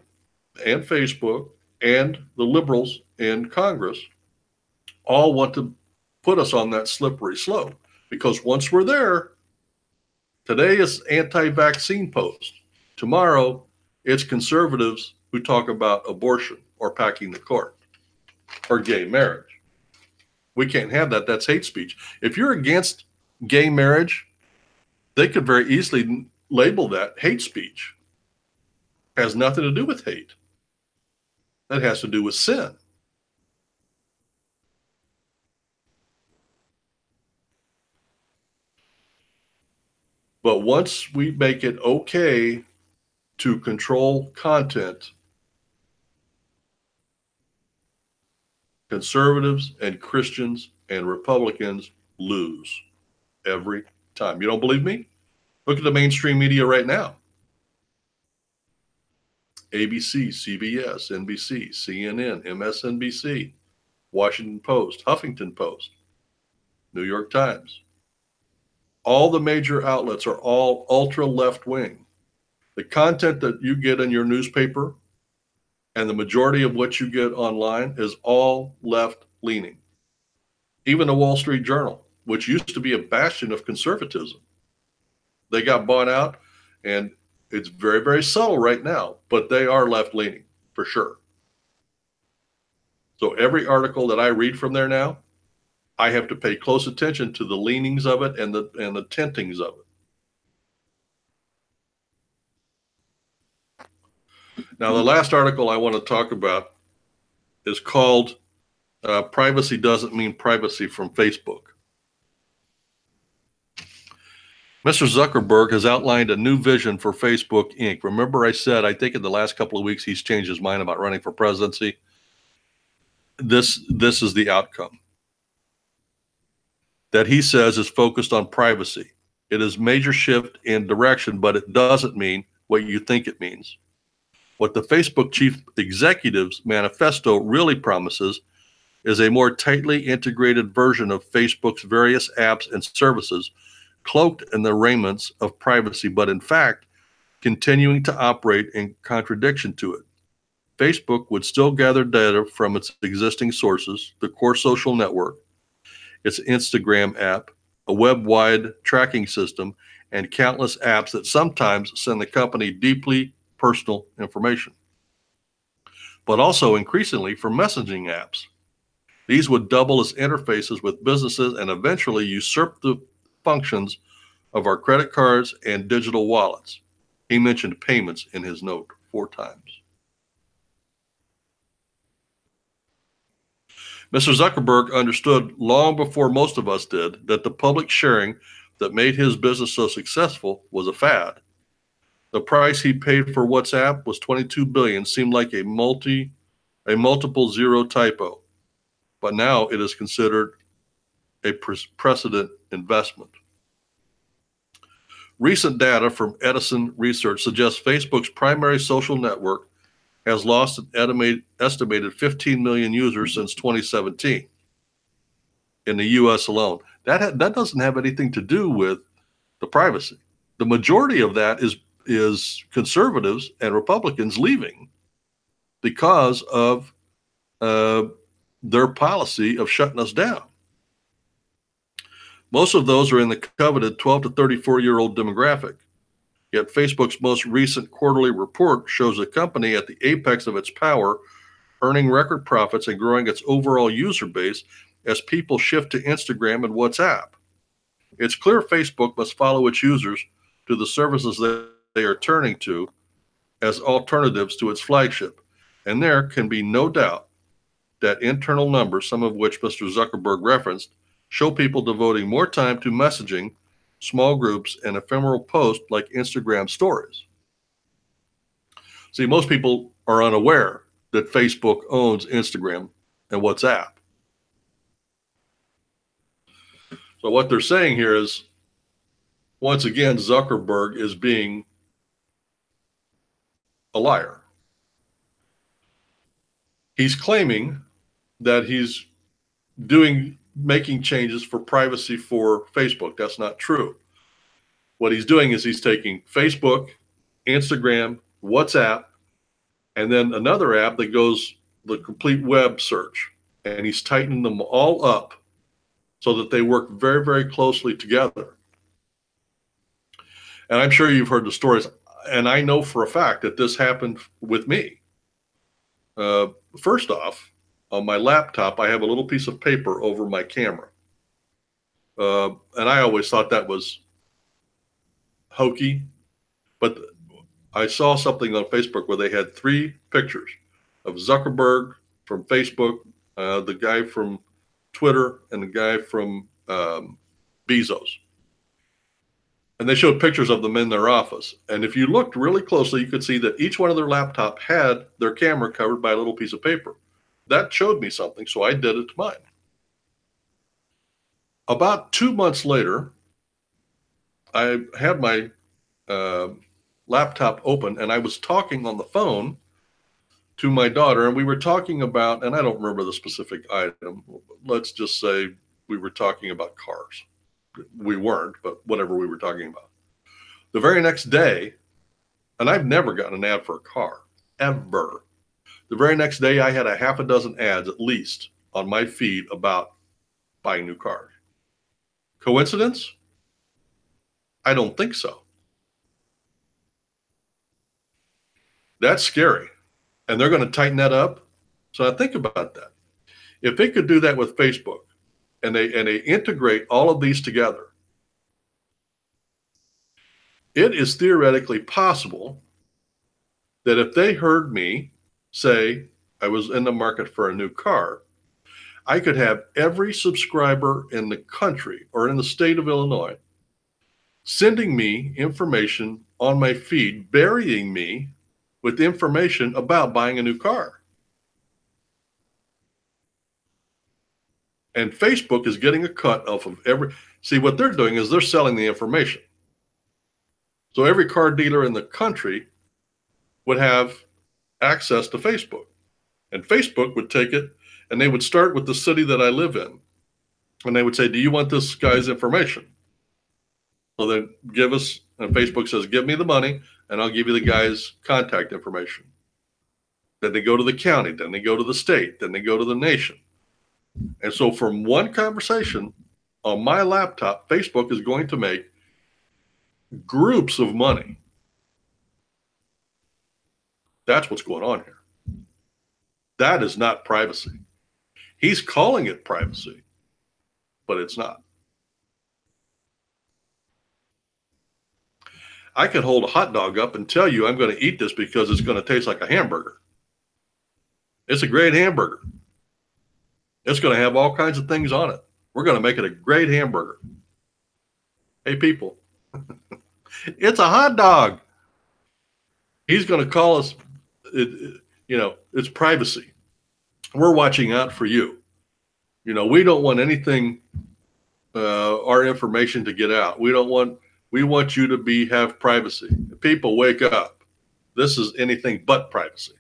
and Facebook and the liberals in Congress all want to put us on that slippery slope, because once we're there, today is anti-vaccine post. Tomorrow, it's conservatives who talk about abortion or packing the court or gay marriage. We can't have that. That's hate speech. If you're against gay marriage, they could very easily label that hate speech. It has nothing to do with hate. That has to do with sin. But once we make it okay to control content, conservatives and Christians and Republicans lose every time. You don't believe me? Look at the mainstream media right now. ABC, CBS, NBC, CNN, MSNBC, Washington Post, Huffington Post, New York Times. All the major outlets are all ultra left-wing. The content that you get in your newspaper and the majority of what you get online is all left-leaning. Even the Wall Street Journal, which used to be a bastion of conservatism, they got bought out, and it's very, very subtle right now, but they are left-leaning for sure. So every article that I read from there now, I have to pay close attention to the leanings of it and the tintings of it. Now, the last article I want to talk about is called Privacy Doesn't Mean Privacy from Facebook. Mr. Zuckerberg has outlined a new vision for Facebook Inc. Remember I said, I think in the last couple of weeks, he's changed his mind about running for presidency. This is the outcome that he says is focused on privacy. It is a major shift in direction, but it doesn't mean what you think it means. What the Facebook chief executive's manifesto really promises is a more tightly integrated version of Facebook's various apps and services, cloaked in the raiments of privacy, but in fact, continuing to operate in contradiction to it. Facebook would still gather data from its existing sources, the core social network, its Instagram app, a web-wide tracking system, and countless apps that sometimes send the company deeply personal information, but also increasingly for messaging apps. These would double as interfaces with businesses and eventually usurp the functions of our credit cards and digital wallets. He mentioned payments in his note 4 times. Mr. Zuckerberg understood long before most of us did that the public sharing that made his business so successful was a fad. The price he paid for WhatsApp was $22 billion, seemed like a multiple zero typo, but now it is considered a precedent investment. Recent data from Edison Research suggests Facebook's primary social network has lost an estimated 15 million users since 2017 in the US alone. That doesn't have anything to do with the privacy. The majority of that is conservatives and Republicans leaving because of their policy of shutting us down. Most of those are in the coveted 12 to 34-year-old demographic. Yet Facebook's most recent quarterly report shows the company at the apex of its power, earning record profits and growing its overall user base as people shift to Instagram and WhatsApp. It's clear Facebook must follow its users to the services that they are turning to as alternatives to its flagship. And there can be no doubt that internal numbers, some of which Mr. Zuckerberg referenced, show people devoting more time to messaging, small groups, and ephemeral posts like Instagram stories. See, most people are unaware that Facebook owns Instagram and WhatsApp. So what they're saying here is, once again, Zuckerberg is being a liar. He's claiming that he's making changes for privacy for Facebook. That's not true. What he's doing is he's taking Facebook, Instagram, WhatsApp, and then another app that goes the complete web search, and he's tightening them all up so that they work very, very closely together. And I'm sure you've heard the stories, and I know for a fact that this happened with me. First off, on my laptop, I have a little piece of paper over my camera. And I always thought that was hokey, but I saw something on Facebook where they had 3 pictures of Zuckerberg from Facebook, the guy from Twitter, and the guy from Bezos. And they showed pictures of them in their office. And if you looked really closely, you could see that each one of their laptop had their camera covered by a little piece of paper. That showed me something, so I did it to mine. About 2 months later, I had my laptop open, and I was talking on the phone to my daughter, and we were talking about, and I don't remember the specific item. Let's just say we were talking about cars. We weren't, but whatever we were talking about. The very next day, and I've never gotten an ad for a car, ever. The very next day, I had a half a dozen ads at least on my feed about buying new cars. Coincidence? I don't think so. That's scary. And they're going to tighten that up. So I think about that. If they could do that with Facebook and they integrate all of these together, it is theoretically possible that if they heard me say I was in the market for a new car, I could have every subscriber in the country or in the state of Illinois sending me information on my feed, burying me with information about buying a new car. And Facebook is getting a cut off of see, what they're doing is they're selling the information. So every car dealer in the country would have access to Facebook. And Facebook would take it, and they would start with the city that I live in. And they would say, do you want this guy's information? So they give us, and Facebook says, give me the money, and I'll give you the guy's contact information. Then they go to the county, then they go to the state, then they go to the nation. And so from one conversation on my laptop, Facebook is going to make groups of money. That's what's going on here. That is not privacy. He's calling it privacy, but it's not. I can hold a hot dog up and tell you I'm going to eat this because it's going to taste like a hamburger. It's a great hamburger. It's going to have all kinds of things on it. We're going to make it a great hamburger. Hey, people, it's a hot dog. He's going to call us, it's privacy. We're watching out for you. We don't want anything, our information to get out. We want you to have privacy. People, wake up. This is anything but privacy.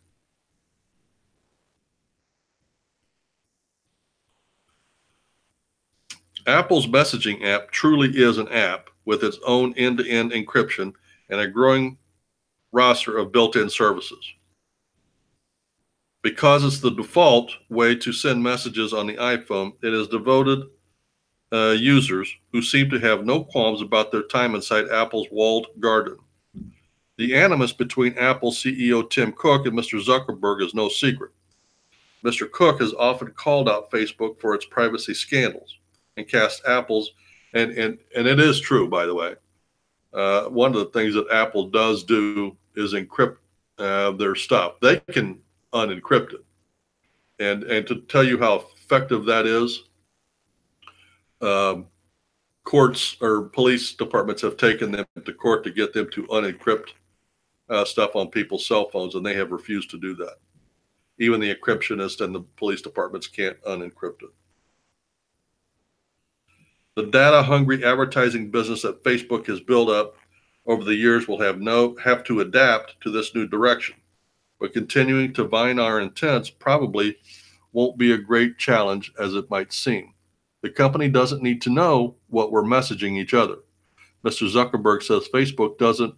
Apple's messaging app truly is an app with its own end-to-end encryption and a growing roster of built-in services. Because it's the default way to send messages on the iPhone, it has devoted users who seem to have no qualms about their time inside Apple's walled garden. The animus between Apple CEO Tim Cook and Mr. Zuckerberg is no secret. Mr. Cook has often called out Facebook for its privacy scandals and cast Apple's, and it is true, by the way. One of the things that Apple does do is encrypt their stuff. They can unencrypt it. And to tell you how effective that is, courts or police departments have taken them to court to get them to unencrypt stuff on people's cell phones, and they have refused to do that. Even the encryptionist and the police departments can't unencrypt it. The data-hungry advertising business that Facebook has built up over the years will have to adapt to this new direction. But continuing to divine our intents probably won't be a great challenge as it might seem. The company doesn't need to know what we're messaging each other. Mr. Zuckerberg says Facebook doesn't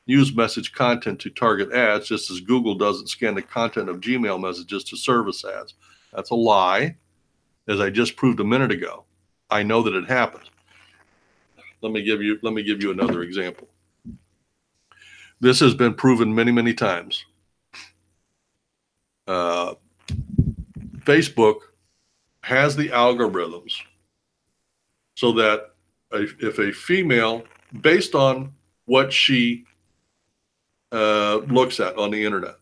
use message content to target ads, just as Google doesn't scan the content of Gmail messages to service ads. That's a lie, as I just proved a minute ago. I know that it happens. Let me give you another example. This has been proven many, many times. Facebook has the algorithms so that if a female, based on what she looks at on the internet,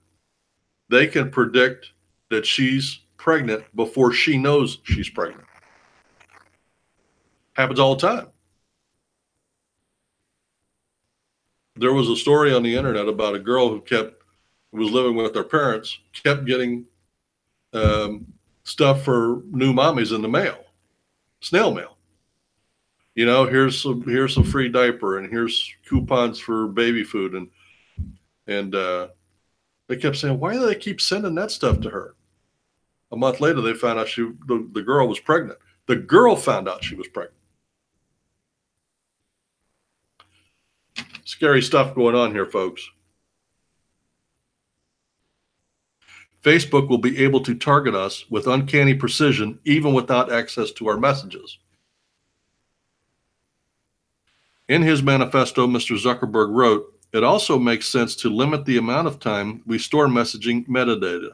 they can predict that she's pregnant before she knows she's pregnant. Happens all the time. There was a story on the internet about a girl who was living with her parents, kept getting stuff for new mommies in the mail, snail mail. Here's some free diaper, and here's coupons for baby food, and they kept saying, why do they keep sending that stuff to her? A month later, they found out the girl was pregnant. The girl found out she was pregnant. Scary stuff going on here, folks. Facebook will be able to target us with uncanny precision, even without access to our messages. In his manifesto, Mr. Zuckerberg wrote, it also makes sense to limit the amount of time we store messaging metadata.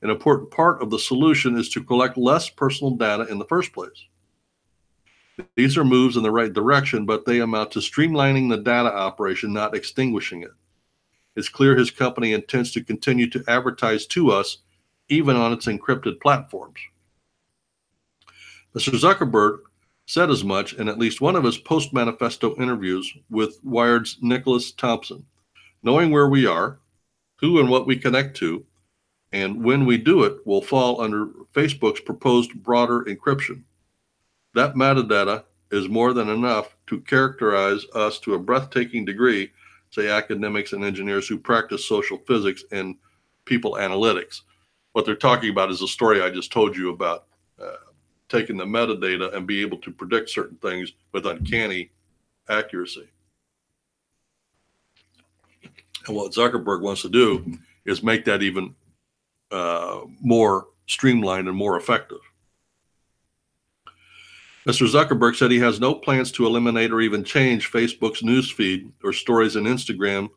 An important part of the solution is to collect less personal data in the first place. These are moves in the right direction, but they amount to streamlining the data operation, not extinguishing it. It's clear his company intends to continue to advertise to us, even on its encrypted platforms. Mr. Zuckerberg said as much in at least one of his post-manifesto interviews with Wired's Nicholas Thompson. Knowing where we are, who and what we connect to, and when we do it will fall under Facebook's proposed broader encryption. That metadata is more than enough to characterize us to a breathtaking degree, say academics and engineers who practice social physics and people analytics. What they're talking about is the story I just told you about, taking the metadata and be able to predict certain things with uncanny accuracy. And what Zuckerberg wants to do is make that even more streamlined and more effective. Mr. Zuckerberg said he has no plans to eliminate or even change Facebook's newsfeed or stories in Instagram,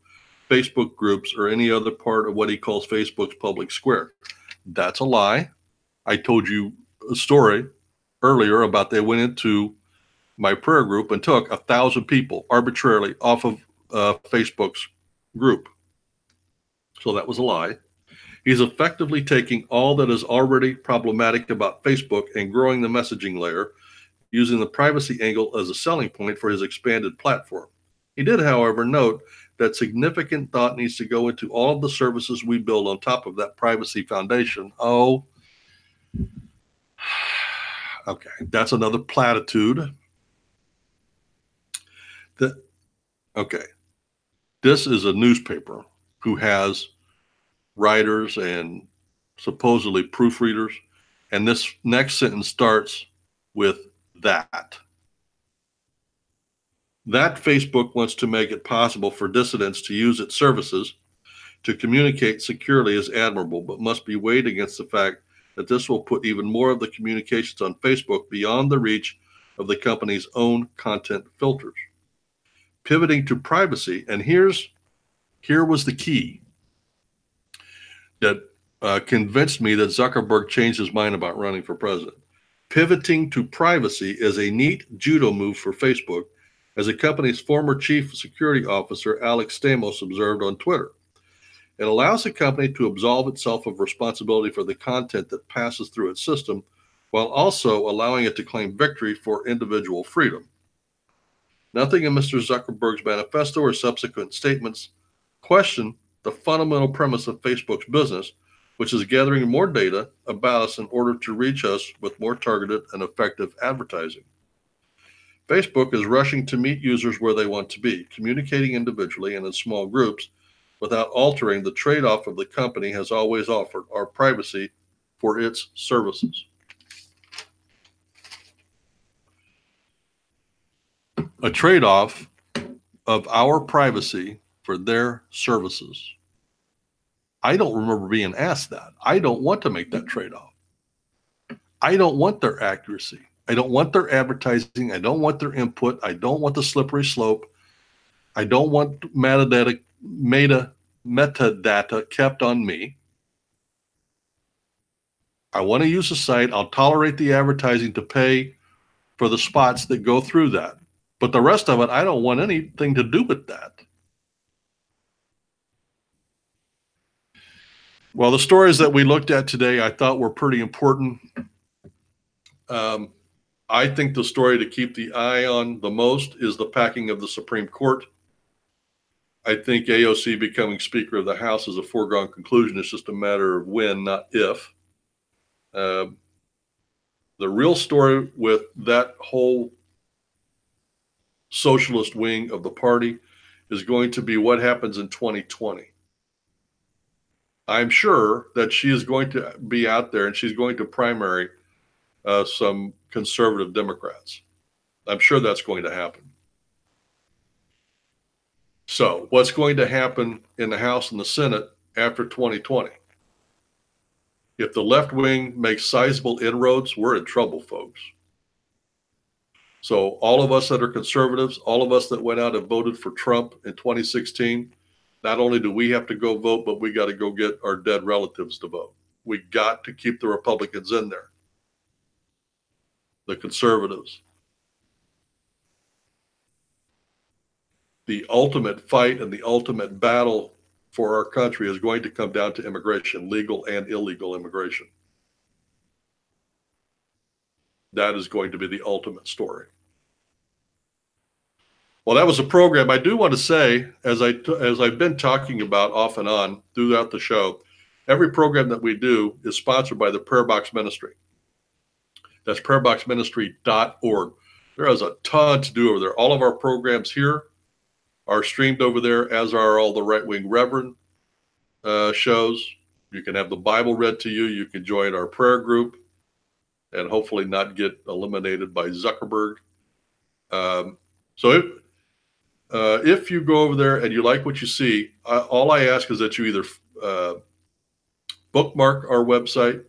Facebook groups, or any other part of what he calls Facebook's public square. That's a lie. I told you a story earlier about they went into my prayer group and took 1,000 people arbitrarily off of Facebook's group. So that was a lie. He's effectively taking all that is already problematic about Facebook and growing the messaging layer, using the privacy angle as a selling point for his expanded platform. He did, however, note that significant thought needs to go into all of the services we build on top of that privacy foundation. Oh, okay, that's another platitude. Okay, this is a newspaper who has writers and supposedly proofreaders, and this next sentence starts with that. That Facebook wants to make it possible for dissidents to use its services to communicate securely is admirable, but must be weighed against the fact that this will put even more of the communications on Facebook beyond the reach of the company's own content filters. Pivoting to privacy, and here was the key that convinced me that Zuckerberg changed his mind about running for president. Pivoting to privacy is a neat judo move for Facebook, as the company's former chief security officer, Alex Stamos, observed on Twitter. It allows the company to absolve itself of responsibility for the content that passes through its system, while also allowing it to claim victory for individual freedom. Nothing in Mr. Zuckerberg's manifesto or subsequent statements question the fundamental premise of Facebook's business, which is gathering more data about us in order to reach us with more targeted and effective advertising. Facebook is rushing to meet users where they want to be, communicating individually and in small groups without altering the trade-off of the company has always offered, our privacy for its services. A trade-off of our privacy for their services. I don't remember being asked that. I don't want to make that trade-off. I don't want their accuracy. I don't want their advertising. I don't want their input. I don't want the slippery slope. I don't want metadata kept on me. I want to use the site. I'll tolerate the advertising to pay for the spots that go through that. But the rest of it, I don't want anything to do with that. Well, the stories that we looked at today, I thought were pretty important. I think the story to keep the eye on the most is the packing of the Supreme Court. I think AOC becoming Speaker of the House is a foregone conclusion. It's just a matter of when, not if. The real story with that whole socialist wing of the party is going to be what happens in 2020. I'm sure that she is going to be out there and she's going to primary some conservative Democrats. I'm sure that's going to happen. So what's going to happen in the House and the Senate after 2020? If the left wing makes sizable inroads, we're in trouble, folks. So all of us that are conservatives, all of us that went out and voted for Trump in 2016, not only do we have to go vote, but we got to go get our dead relatives to vote. We got to keep the Republicans in there, the conservatives. The ultimate fight and the ultimate battle for our country is going to come down to immigration, legal and illegal immigration. That is going to be the ultimate story. Well, that was a program. I do want to say, as I've been talking about off and on throughout the show, every program that we do is sponsored by the Prayer Box Ministry. That's prayerboxministry.org. There is a ton to do over there. All of our programs here are streamed over there, as are all the right-wing Reverend shows. You can have the Bible read to you. You can join our prayer group and hopefully not get eliminated by Zuckerberg. So if you go over there and you like what you see, all I ask is that you either bookmark our website,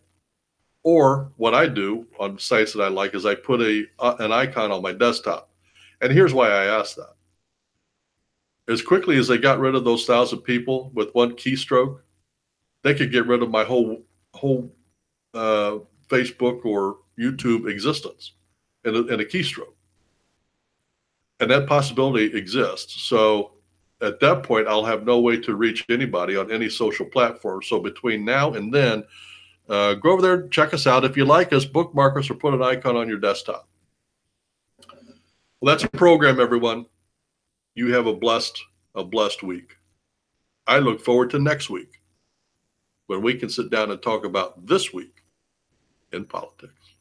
or what I do on sites that I like is I put an icon on my desktop. And here's why I ask that. As quickly as they got rid of those 1,000 people with one keystroke, they could get rid of my whole Facebook or YouTube existence in a keystroke. And that possibility exists. So at that point, I'll have no way to reach anybody on any social platform. So between now and then, go over there, check us out. If you like us, bookmark us or put an icon on your desktop. Well, that's a program, everyone. You have a blessed week. I look forward to next week when we can sit down and talk about this week in politics.